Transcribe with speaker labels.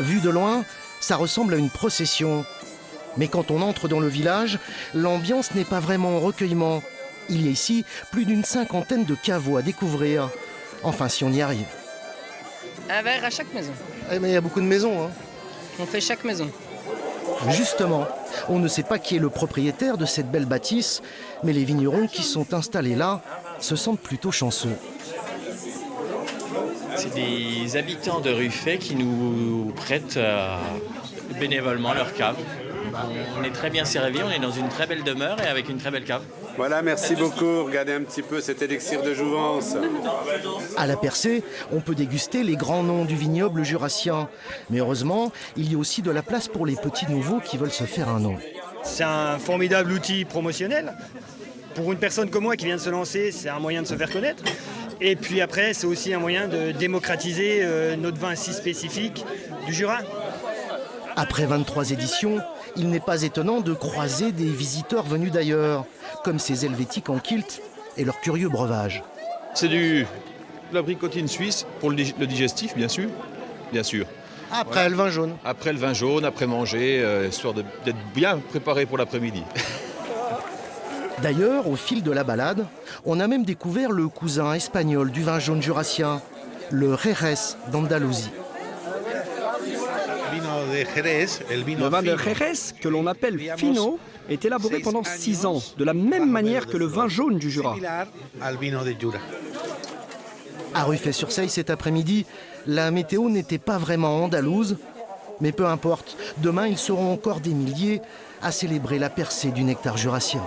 Speaker 1: Vu de loin, ça ressemble à une procession. Mais quand on entre dans le village, l'ambiance n'est pas vraiment recueillement. Il y a ici plus d'une cinquantaine de caveaux à découvrir. Enfin, si on y arrive.
Speaker 2: Un verre à chaque maison.
Speaker 1: Eh mais il y a beaucoup de maisons, hein.
Speaker 2: On fait chaque maison.
Speaker 1: Justement, on ne sait pas qui est le propriétaire de cette belle bâtisse, mais les vignerons qui sont installés là se sentent plutôt chanceux.
Speaker 3: C'est des habitants de Ruffey qui nous prêtent bénévolement leur cave. On est très bien servis, on est dans une très belle demeure et avec une très belle cave.
Speaker 4: Voilà, merci beaucoup. Regardez un petit peu cet élixir de jouvence.
Speaker 1: À la percée, on peut déguster les grands noms du vignoble jurassien. Mais heureusement, il y a aussi de la place pour les petits nouveaux qui veulent se faire un nom.
Speaker 5: C'est un formidable outil promotionnel. Pour une personne comme moi qui vient de se lancer, c'est un moyen de se faire connaître. Et puis après, c'est aussi un moyen de démocratiser notre vin si spécifique du Jura.
Speaker 1: Après 23 éditions, il n'est pas étonnant de croiser des visiteurs venus d'ailleurs, comme ces Helvétiques en kilt et leur curieux breuvage.
Speaker 6: C'est de la bricotine suisse pour le digestif, bien sûr.
Speaker 1: Après
Speaker 6: Voilà.
Speaker 1: le vin jaune.
Speaker 6: Après le vin jaune, après manger, histoire d'être bien préparé pour l'après-midi.
Speaker 1: D'ailleurs, au fil de la balade, on a même découvert le cousin espagnol du vin jaune jurassien, le Jerez d'Andalousie.
Speaker 7: Le vin de Jerez, que l'on appelle Fino, est élaboré pendant 6 ans, de la même manière que le vin jaune du Jura.
Speaker 1: À Ruffey-sur-Seille cet après-midi, la météo n'était pas vraiment andalouse, mais peu importe, demain ils seront encore des milliers à célébrer la percée du nectar jurassien.